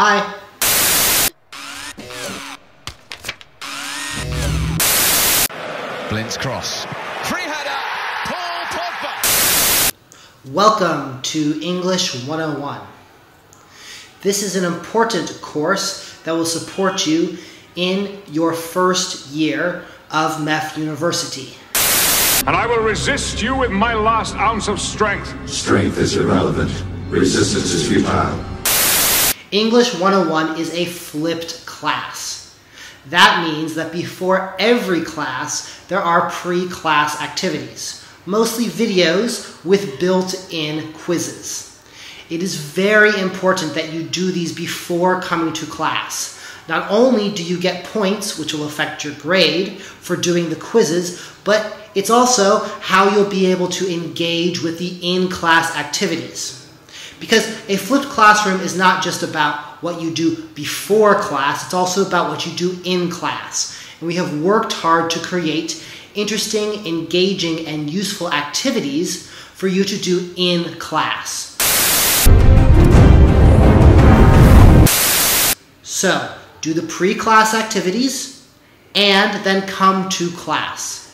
Hi. Blind's cross. Free header, Paul Pogba. Welcome to English 101. This is an important course that will support you in your first year of MEF University. And I will resist you with my last ounce of strength. Strength is irrelevant. Resistance is futile. English 101 is a flipped class. That means that before every class, there are pre-class activities, mostly videos with built-in quizzes. It is very important that you do these before coming to class. Not only do you get points, which will affect your grade for doing the quizzes, but it's also how you'll be able to engage with the in-class activities. Because a flipped classroom is not just about what you do before class, it's also about what you do in class. And we have worked hard to create interesting, engaging, and useful activities for you to do in class. So, do the pre-class activities, and then come to class.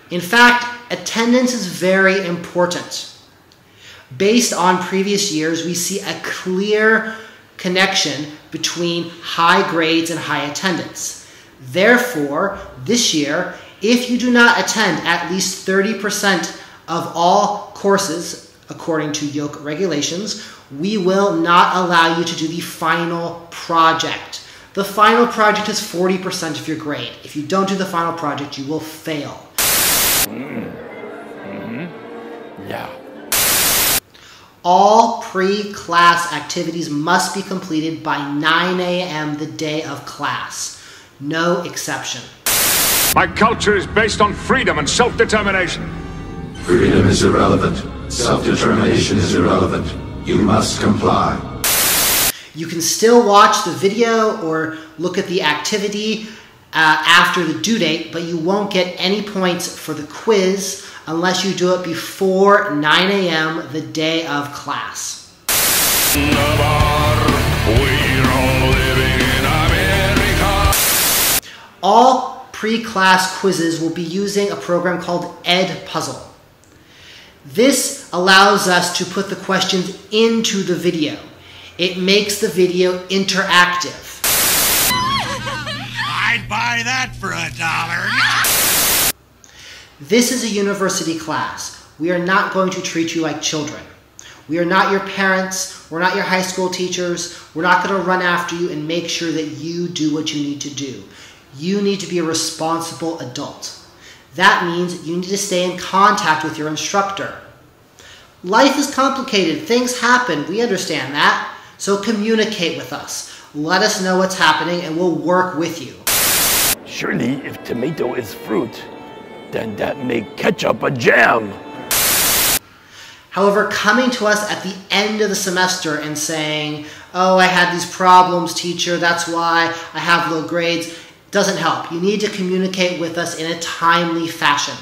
In fact, attendance is very important. Based on previous years, we see a clear connection between high grades and high attendance. Therefore, this year, if you do not attend at least 30% of all courses, according to Yoke regulations, we will not allow you to do the final project. The final project is 40% of your grade. If you don't do the final project, you will fail. Yeah. All pre-class activities must be completed by 9 a.m. the day of class. No exception. My culture is based on freedom and self-determination. Freedom is irrelevant. Self-determination is irrelevant. You must comply. You can still watch the video or look at the activity after the due date, but you won't get any points for the quiz unless you do it before 9 a.m. the day of class. All pre-class quizzes will be using a program called Edpuzzle. This allows us to put the questions into the video. It makes the video interactive. I'd buy that for $1. This is a university class. We are not going to treat you like children. We are not your parents. We're not your high school teachers. We're not going to run after you and make sure that you do what you need to do. You need to be a responsible adult. That means you need to stay in contact with your instructor. Life is complicated. Things happen. We understand that. So communicate with us. Let us know what's happening and we'll work with you. Surely, if tomato is fruit, then that make ketchup a jam. However, coming to us at the end of the semester and saying, oh, I had these problems, teacher, that's why I have low grades, doesn't help. You need to communicate with us in a timely fashion.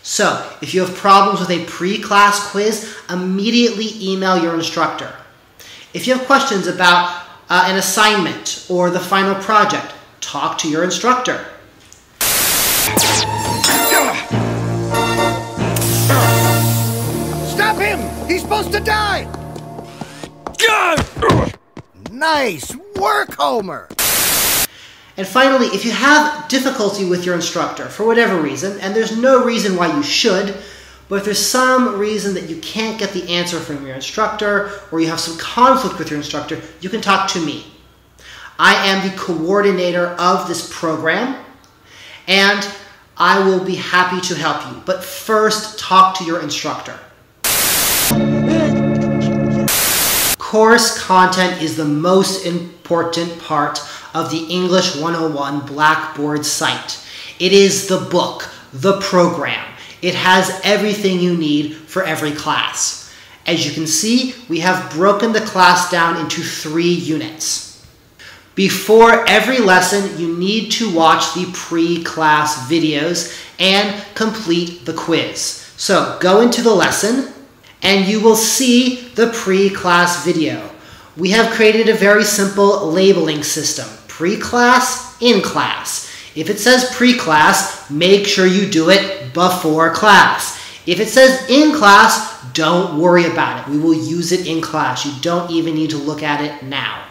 So, if you have problems with a pre-class quiz, immediately email your instructor. If you have questions about an assignment or the final project, talk to your instructor. Stop him! He's supposed to die! Nice work, Homer! And finally, if you have difficulty with your instructor for whatever reason, and there's no reason why you should, but if there's some reason that you can't get the answer from your instructor or you have some conflict with your instructor, you can talk to me. I am the coordinator of this program, and I will be happy to help you. But first, talk to your instructor. Course content is the most important part of the English 101 Blackboard site. It is the book, the program. It has everything you need for every class. As you can see, we have broken the class down into 3 units. Before every lesson, you need to watch the pre-class videos and complete the quiz. So go into the lesson and you will see the pre-class video. We have created a very simple labeling system. Pre-class, in-class. If it says pre-class, make sure you do it before class. If it says in-class, don't worry about it. We will use it in class. You don't even need to look at it now.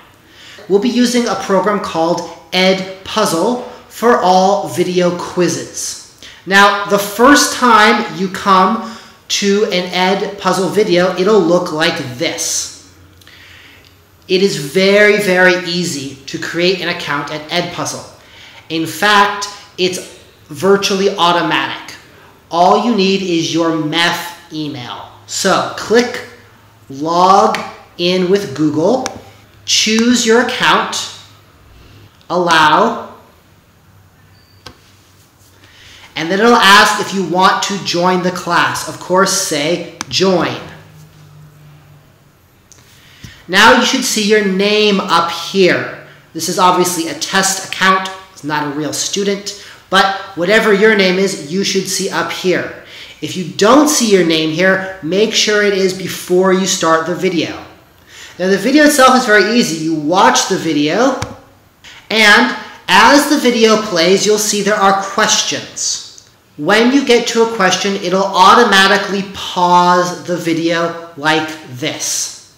We'll be using a program called Edpuzzle for all video quizzes. Now, the first time you come to an Edpuzzle video, it'll look like this. It is very, very easy to create an account at Edpuzzle. In fact, it's virtually automatic. All you need is your MEF email. So click log in with Google, choose your account, allow, and then it'll ask if you want to join the class. Of course, say join. Now you should see your name up here. This is obviously a test account. It's not a real student, but whatever your name is, you should see up here. If you don't see your name here, make sure it is before you start the video. Now the video itself is very easy. You watch the video, and as the video plays, you'll see there are questions. When you get to a question, it'll automatically pause the video like this.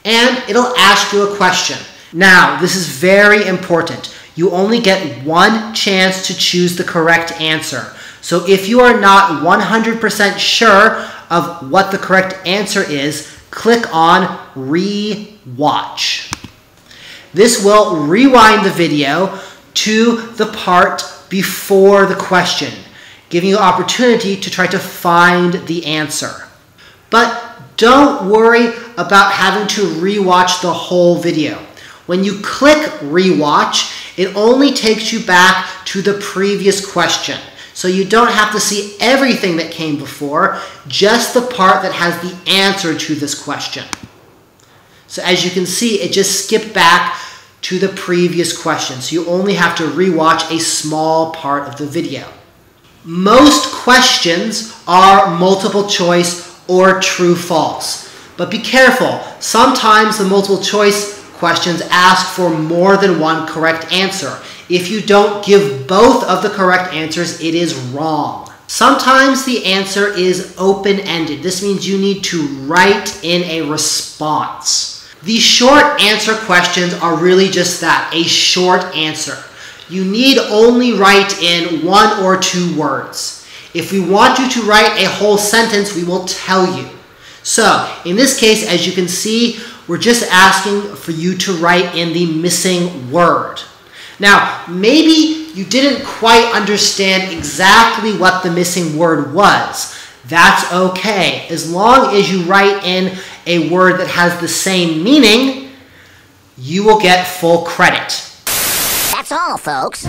And it'll ask you a question. Now, this is very important. You only get one chance to choose the correct answer. So if you are not 100% sure of what the correct answer is, click on Rewatch. This will rewind the video to the part before the question, giving you an opportunity to try to find the answer. But don't worry about having to rewatch the whole video. When you click Rewatch, it only takes you back to the previous question. So you don't have to see everything that came before, just the part that has the answer to this question. So as you can see, it just skipped back to the previous question. So you only have to rewatch a small part of the video. Most questions are multiple choice or true-false. But be careful. Sometimes the multiple choice questions ask for more than one correct answer. If you don't give both of the correct answers, it is wrong. Sometimes the answer is open-ended. This means you need to write in a response. These short answer questions are really just that, a short answer. You need only write in 1 or 2 words. If we want you to write a whole sentence, we will tell you. So, in this case, as you can see, we're just asking for you to write in the missing word. Now, maybe you didn't quite understand exactly what the missing word was. That's okay. As long as you write in a word that has the same meaning, you will get full credit. That's all, folks.